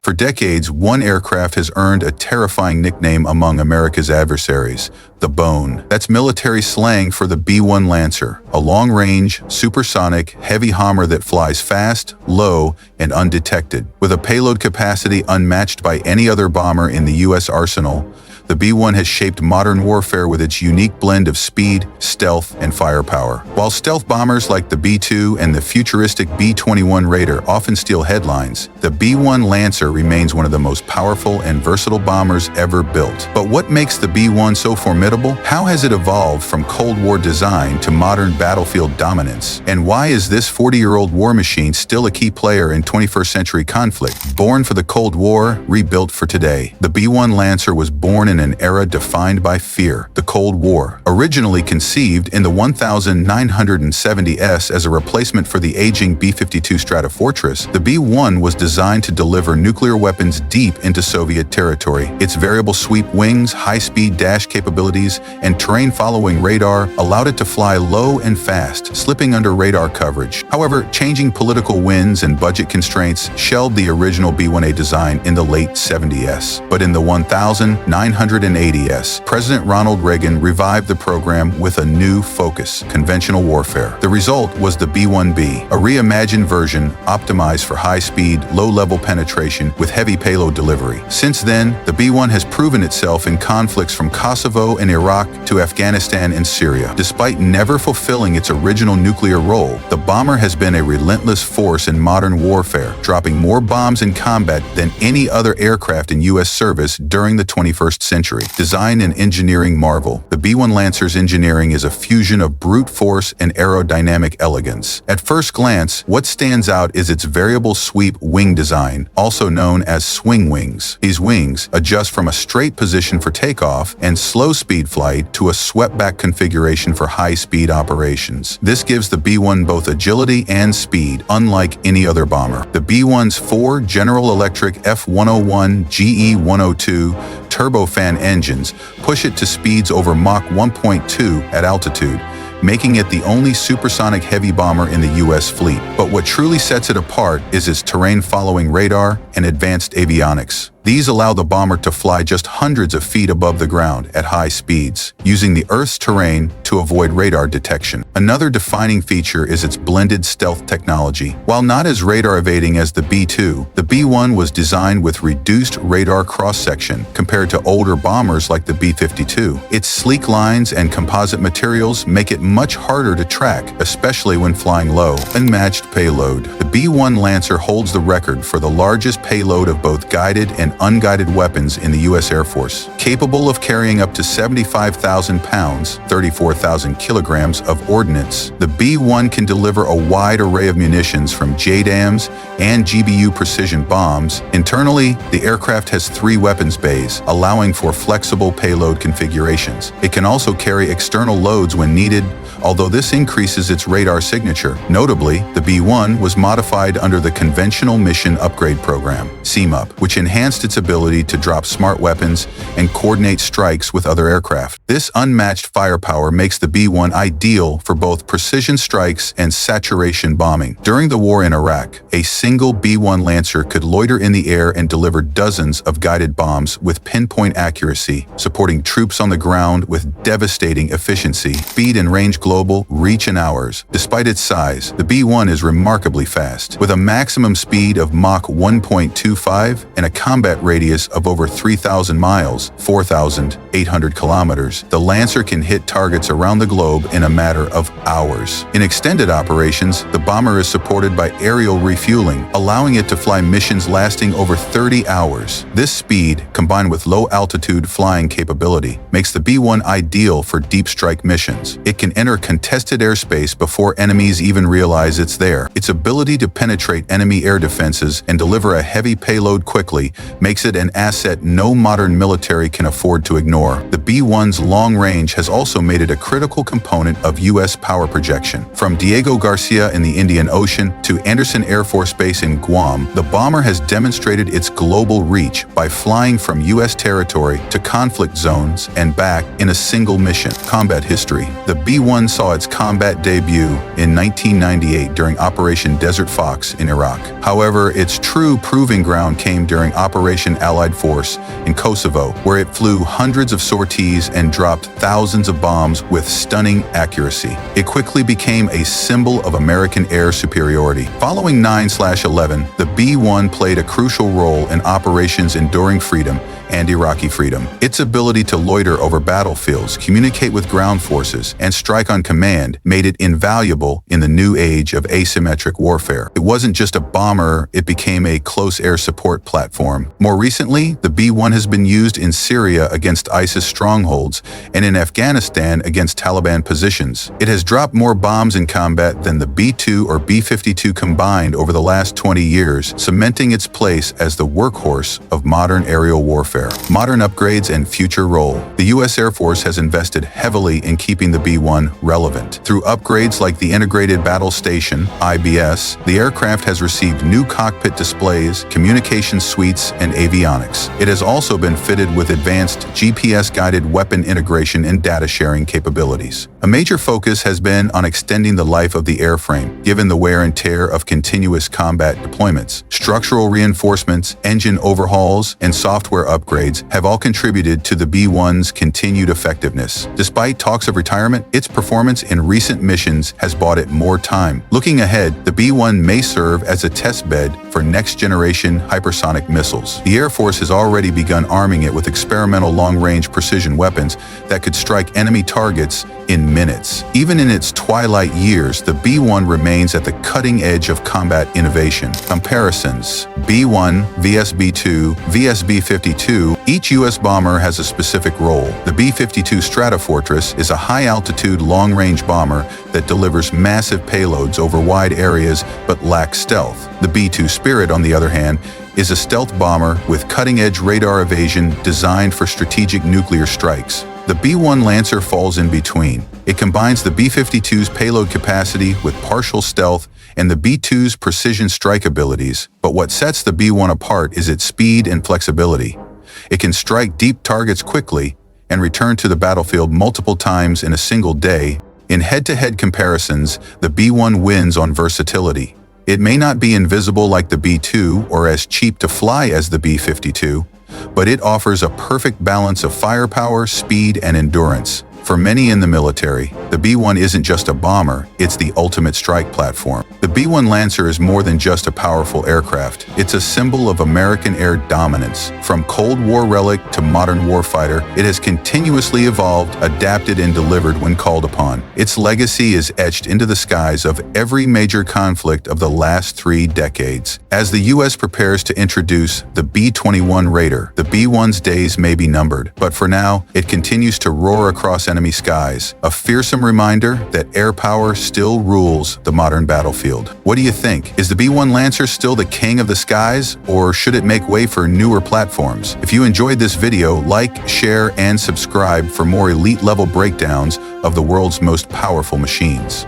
For decades, one aircraft has earned a terrifying nickname among America's adversaries: the Bone. That's military slang for the B-1 Lancer, a long-range, supersonic, heavy bomber that flies fast, low, and undetected. With a payload capacity unmatched by any other bomber in the U.S. arsenal, the B-1 has shaped modern warfare with its unique blend of speed, stealth, and firepower. While stealth bombers like the B-2 and the futuristic B-21 Raider often steal headlines, the B-1 Lancer remains one of the most powerful and versatile bombers ever built. But what makes the B-1 so formidable? How has it evolved from Cold War design to modern battlefield dominance? And why is this 40-year-old war machine still a key player in 21st century conflict? Born for the Cold War, rebuilt for today, the B-1 Lancer was born in an era defined by fear, the Cold War. Originally conceived in the 1970s as a replacement for the aging B-52 Stratofortress, the B-1 was designed to deliver nuclear weapons deep into Soviet territory. Its variable sweep wings, high-speed dash capabilities, and terrain-following radar allowed it to fly low and fast, slipping under radar coverage. However, changing political winds and budget constraints shelved the original B-1A design in the late 70s. But in the 1980s, President Ronald Reagan revived the program with a new focus: conventional warfare. The result was the B-1B, a reimagined version optimized for high-speed, low-level penetration with heavy payload delivery. Since then, the B-1 has proven itself in conflicts from Kosovo and Iraq to Afghanistan and Syria. Despite never fulfilling its original nuclear role, the bomber has been a relentless force in modern warfare, dropping more bombs in combat than any other aircraft in U.S. service during the 21st century. Design and engineering marvel, the B-1 Lancer's engineering is a fusion of brute force and aerodynamic elegance. At first glance, what stands out is its variable sweep wing design, also known as swing wings. These wings adjust from a straight position for takeoff and slow-speed flight to a swept-back configuration for high-speed operations. This gives the B-1 both agility and speed, unlike any other bomber. The B-1's four General Electric F101 GE102 turbofan engines push it to speeds over Mach 1.2 at altitude, making it the only supersonic heavy bomber in the U.S. fleet. But what truly sets it apart is its terrain-following radar and advanced avionics. These allow the bomber to fly just hundreds of feet above the ground at high speeds, using the Earth's terrain to avoid radar detection. Another defining feature is its blended stealth technology. While not as radar-evading as the B-2, the B-1 was designed with reduced radar cross-section compared to older bombers like the B-52. Its sleek lines and composite materials make it much harder to track, especially when flying low. Unmatched payload. The B-1 Lancer holds the record for the largest payload of both guided and unguided weapons in the U.S. Air Force. Capable of carrying up to 75,000 pounds, 34,000 kilograms of ordnance, the B-1 can deliver a wide array of munitions from JDAMs and GBU precision bombs. Internally, the aircraft has 3 weapons bays, allowing for flexible payload configurations. It can also carry external loads when needed, although this increases its radar signature. Notably, the B-1 was modified under the Conventional Mission Upgrade Program, CMUP, which enhanced its ability to drop smart weapons and coordinate strikes with other aircraft. This unmatched firepower makes the B-1 ideal for both precision strikes and saturation bombing. During the war in Iraq, a single B-1 Lancer could loiter in the air and deliver dozens of guided bombs with pinpoint accuracy, supporting troops on the ground with devastating efficiency. Speed and range global, reach in hours. Despite its size, the B-1 is remarkably fast. With a maximum speed of Mach 1.25 and a combat radius of over 3,000 miles, 4,800 kilometers, the Lancer can hit targets around the globe in a matter of hours. In extended operations, the bomber is supported by aerial refueling, allowing it to fly missions lasting over 30 hours. This speed, combined with low-altitude flying capability, makes the B-1 ideal for deep strike missions. It can enter contested airspace before enemies even realize it's there. Its ability to penetrate enemy air defenses and deliver a heavy payload quickly makes it an asset no modern military can afford to ignore. The B-1's long range has also made it a critical component of U.S. power projection. From Diego Garcia in the Indian Ocean to Andersen Air Force Base in Guam, the bomber has demonstrated its global reach by flying from U.S. territory to conflict zones and back in a single mission. Combat history. The B-1 saw its combat debut in 1998 during Operation Desert Fox in Iraq. However, its true proving ground came during Operation Allied Force in Kosovo, where it flew hundreds of sorties and dropped thousands of bombs with stunning accuracy. It quickly became a symbol of American air superiority. Following 9/11, the B-1 played a crucial role in Operations Enduring Freedom and Iraqi Freedom. Its ability to loiter over battlefields, communicate with ground forces, and strike on command made it invaluable in the new age of asymmetric warfare. It wasn't just a bomber, it became a close air support platform. More recently, the B-1 has been used in Syria against ISIS strongholds and in Afghanistan against Taliban positions. It has dropped more bombs in combat than the B-2 or B-52 combined over the last 20 years, cementing its place as the workhorse of modern aerial warfare. Modern upgrades and future role. The U.S. Air Force has invested heavily in keeping the B-1 relevant. Through upgrades like the Integrated Battle Station, IBS, the aircraft has received new cockpit displays, communication suites, and avionics. It has also been fitted with advanced GPS-guided weapon integration and data sharing capabilities. A major focus has been on extending the life of the airframe, given the wear and tear of continuous combat deployments. Structural reinforcements, engine overhauls, and software upgrades have all contributed to the B-1's continued effectiveness. Despite talks of retirement, its performance in recent missions has bought it more time. Looking ahead, the B-1 may serve as a test bed for next-generation hypersonic missiles. The Air Force has already begun arming it with experimental long-range precision weapons that could strike enemy targets in minutes. Even in its twilight years, the B-1 remains at the cutting edge of combat innovation. Comparisons: B-1 vs B-2 vs B-52. Each U.S. bomber has a specific role. The B-52 Stratofortress is a high-altitude, long-range bomber that delivers massive payloads over wide areas but lacks stealth. The B-2 Spirit, on the other hand, is a stealth bomber with cutting-edge radar evasion designed for strategic nuclear strikes. The B-1 Lancer falls in between. It combines the B-52's payload capacity with partial stealth and the B-2's precision strike abilities, but what sets the B-1 apart is its speed and flexibility. It can strike deep targets quickly and return to the battlefield multiple times in a single day. In head-to-head comparisons, the B-1 wins on versatility. It may not be invisible like the B-2 or as cheap to fly as the B-52, but it offers a perfect balance of firepower, speed, and endurance. For many in the military, the B-1 isn't just a bomber, it's the ultimate strike platform. The B-1 Lancer is more than just a powerful aircraft. It's a symbol of American air dominance. From Cold War relic to modern warfighter, it has continuously evolved, adapted, and delivered when called upon. Its legacy is etched into the skies of every major conflict of the last 3 decades. As the U.S. prepares to introduce the B-21 Raider, the B-1's days may be numbered, but for now, it continues to roar across enemy skies, a fearsome reminder that air power still rules the modern battlefield. What do you think? Is the B-1 Lancer still the king of the skies, or should it make way for newer platforms? If you enjoyed this video, like, share, and subscribe for more elite-level breakdowns of the world's most powerful machines.